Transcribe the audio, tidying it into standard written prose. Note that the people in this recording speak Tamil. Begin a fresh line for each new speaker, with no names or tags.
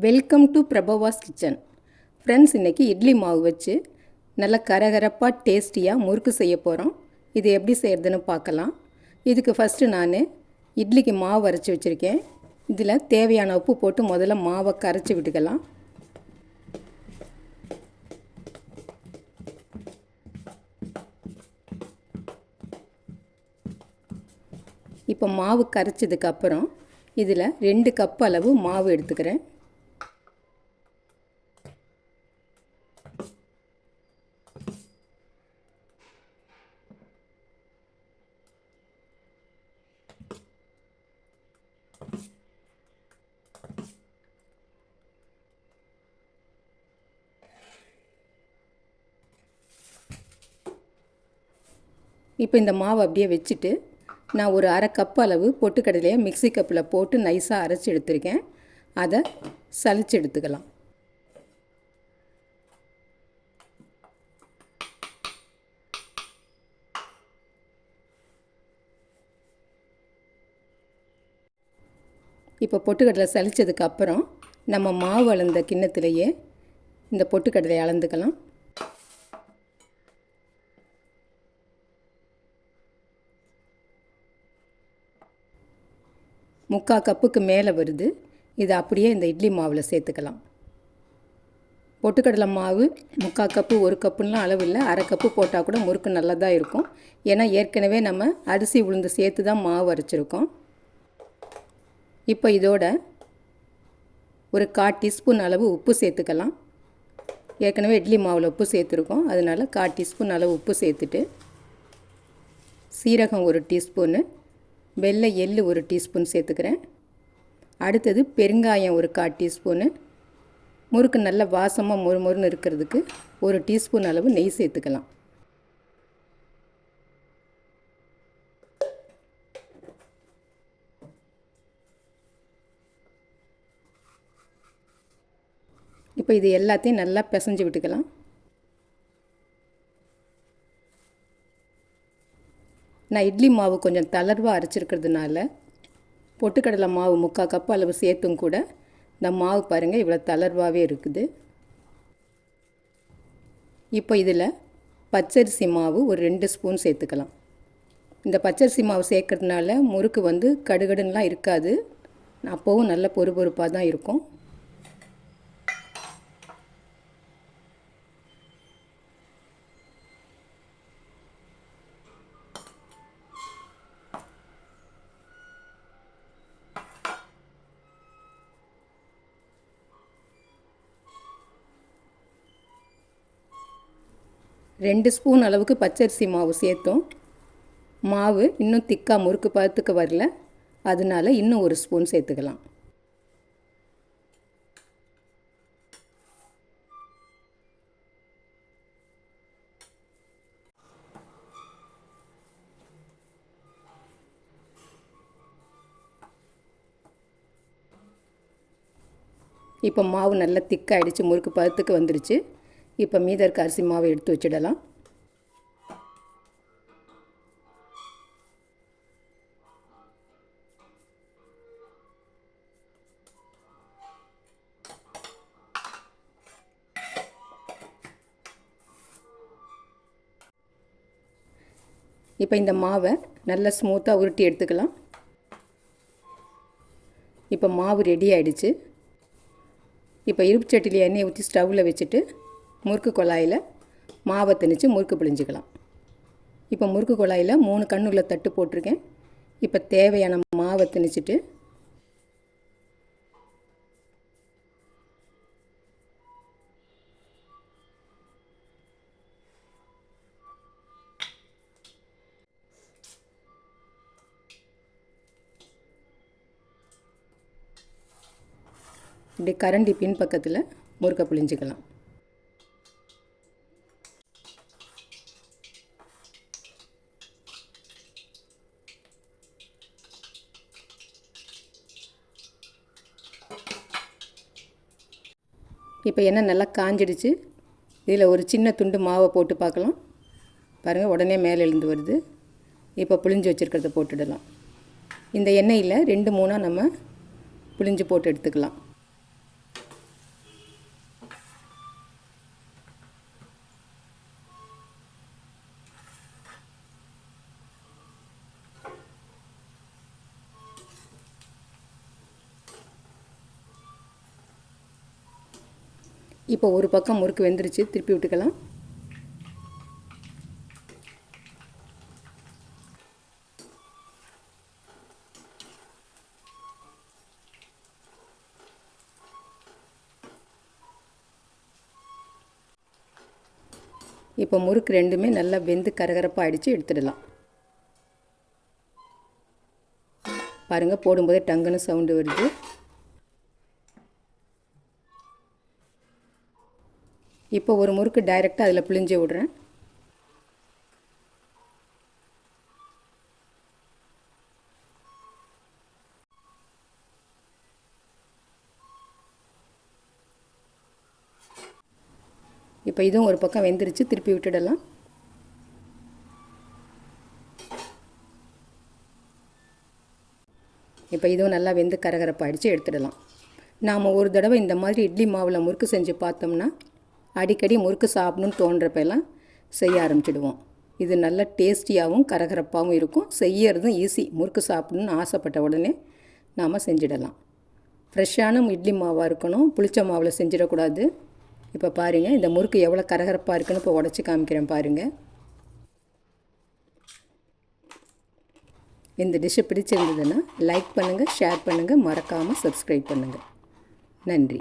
Welcome to Prabavas kitchen. Friends, இன்றைக்கி இட்லி மாவு வச்சு நல்லா கரகரப்பாக டேஸ்டியாக முறுக்கு செய்ய போகிறோம். இது எப்படி செய்கிறதுன்னு பார்க்கலாம். இதுக்கு ஃபஸ்ட்டு நான் இட்லிக்கு மாவு அரைச்சி வச்சுருக்கேன். இதில் தேவையான உப்பு போட்டு முதல்ல மாவை கரைச்சி விட்டுக்கலாம். இப்போ மாவு கரைச்சதுக்கப்புறம் இதில் 2 கப் அளவு மாவு எடுத்துக்கிறேன். இப்போ இந்த மாவு அப்படியே வச்சுட்டு நான் ஒரு அரை கப் அளவு பொட்டுக்கடலையை மிக்ஸி கப்பில் போட்டு நைஸாக அரைச்சி எடுத்துருக்கேன். அதை சலிச்சு எடுத்துக்கலாம். இப்போ பொட்டுக்கடலை சலித்ததுக்கப்புறம் நம்ம மாவு அளந்த கிண்ணத்துலேயே இந்த பொட்டுக்கடலையை அளந்துக்கலாம். முக்கால் கப்புக்கு மேலே வருது. இதை அப்படியே இந்த இட்லி மாவில் சேர்த்துக்கலாம். பொட்டுக்கடலை மாவு முக்கால் கப்பு 1 கப்புலாம் அளவு இல்லை, அரை கப்பு போட்டால் கூட முறுக்கு நல்லா தான் இருக்கும். ஏன்னா ஏற்கனவே நம்ம அரிசி உளுந்து சேர்த்து தான் மாவு அரைச்சிருக்கோம். இப்போ இதோட ஒரு 1/4 டீஸ்பூன் அளவு உப்பு சேர்த்துக்கலாம். ஏற்கனவே இட்லி மாவில் உப்பு சேர்த்துருக்கோம், அதனால் 1/4 டீஸ்பூன் அளவு உப்பு சேர்த்துட்டு சீரகம் 1 டீஸ்பூனு, வெள்ளை எள்ளு 1 டீஸ்பூன் சேர்த்துக்கிறேன். அடுத்தது பெருங்காயம் ஒரு 1/4 டீஸ்பூனு, முறுக்கு நல்ல வாசமாக மொறுமொறுன்னு இருக்கிறதுக்கு 1 டீஸ்பூன் அளவு நெய் சேர்த்துக்கலாம். இப்போ இது எல்லாத்தையும் நல்லா பிசைஞ்சு விட்டுக்கலாம். நான் இட்லி மாவு கொஞ்சம் தளர்வாக அரைச்சிருக்கிறதுனால பொட்டுக்கடலை மாவு முக்கால் கப் அளவு சேர்த்தும் கூட இந்த மாவு பாருங்கள் இவ்வளோ தளர்வாகவே இருக்குது. இப்போ இதில் பச்சரிசி மாவு ஒரு 2 ஸ்பூன் சேர்த்துக்கலாம். இந்த பச்சரிசி மாவு சேர்க்கறதுனால முறுக்கு கடுகடுன்னெலாம் இருக்காது, அப்போவும் நல்ல பொறுப்பொறுப்பாக தான் இருக்கும். ரெண்டு ஸ்பூன் அளவுக்கு பச்சரிசி மாவு சேர்த்தோம். மாவு இன்னும் திக்காக முறுக்கு பதத்துக்கு வரல, அதனால இன்னும் 1 ஸ்பூன் சேர்த்துக்கலாம். இப்போ மாவு நல்லா திக்காகிடுச்சு, முறுக்கு பதத்துக்கு வந்துடுச்சு. இப்போ மீத இருக்க அரிசி மாவை எடுத்து வச்சிடலாம். இப்போ இந்த மாவை நல்லா ஸ்மூத்தாக உருட்டி எடுத்துக்கலாம். இப்போ மாவு ரெடி ஆகிடுச்சு. இப்போ இருப்பு சட்டியில் எண்ணெய் ஊற்றி ஸ்டவ்வில் வச்சுட்டு முறுக்கு குழாயில் மாவை திணிச்சு முறுக்கு பிழிஞ்சிக்கலாம். இப்போ முறுக்கு குழாயில் 3 கண்ணுள்ள தட்டு போட்டிருக்கேன். இப்போ தேவையான மாவை திணிச்சிட்டு இப்படி கரண்டி பின் பக்கத்தில் முறுக்கை பிழிஞ்சிக்கலாம். இப்போ எண்ணெய் நல்லா காஞ்சிடுச்சு. இதில் ஒரு சின்ன துண்டு மாவை போட்டு பார்க்கலாம். பாருங்கள், உடனே மேலே எழுந்து வருது. இப்போ புளிஞ்சு வச்சுருக்கிறத போட்டுடலாம். இந்த எண்ணெயில் 2-3 நம்ம புளிஞ்சு போட்டு எடுத்துக்கலாம். இப்போ ஒரு பக்கம் முறுக்கு வெந்துருச்சு, திருப்பி விட்டுக்கலாம். இப்போ முறுக்கு ரெண்டுமே நல்லா வெந்து கரகரப்பாக அடித்து எடுத்துடலாம். பாருங்கள், போடும்போதே டங்குன்னு சவுண்டு வருது. இப்போ ஒரு முறுக்கு டைரெக்டாக அதில் பிழிஞ்சு விட்றேன். இப்போ இதுவும் ஒரு பக்கம் வெந்துருச்சு, திருப்பி விட்டுடலாம். இப்போ இதுவும் நல்லா வெந்து கரகரப்பாயிடுச்சு, எடுத்துடலாம். நாம் ஒரு தடவை இந்த மாதிரி இட்லி மாவில் முறுக்கு செஞ்சு பார்த்தோம்னா அடிக்கடி முறுக்கு சாப்பிடணுன்னு தோன்றப்பெல்லாம் செய்ய ஆரம்பிச்சிடுவோம். இது நல்ல டேஸ்டியாகவும் கரகரப்பாகவும் இருக்கும். செய்யறதும் ஈஸி. முறுக்கு சாப்பிடணுன்னு ஆசைப்பட்ட உடனே நாம் செஞ்சிடலாம். ஃப்ரெஷ்ஷான இட்லி மாவாக இருக்கணும், புளிச்ச மாவில் செஞ்சிடக்கூடாது. இப்போ பாருங்கள், இந்த முறுக்கு எவ்வளோ கரகரப்பாக இருக்குன்னு இப்போ உடச்சி காமிக்கிறேன் பாருங்கள். இந்த டிஷ்ஷை பிடிச்சிருந்ததுன்னா லைக் பண்ணுங்கள், ஷேர் பண்ணுங்கள், மறக்காமல் சப்ஸ்கிரைப் பண்ணுங்கள். நன்றி.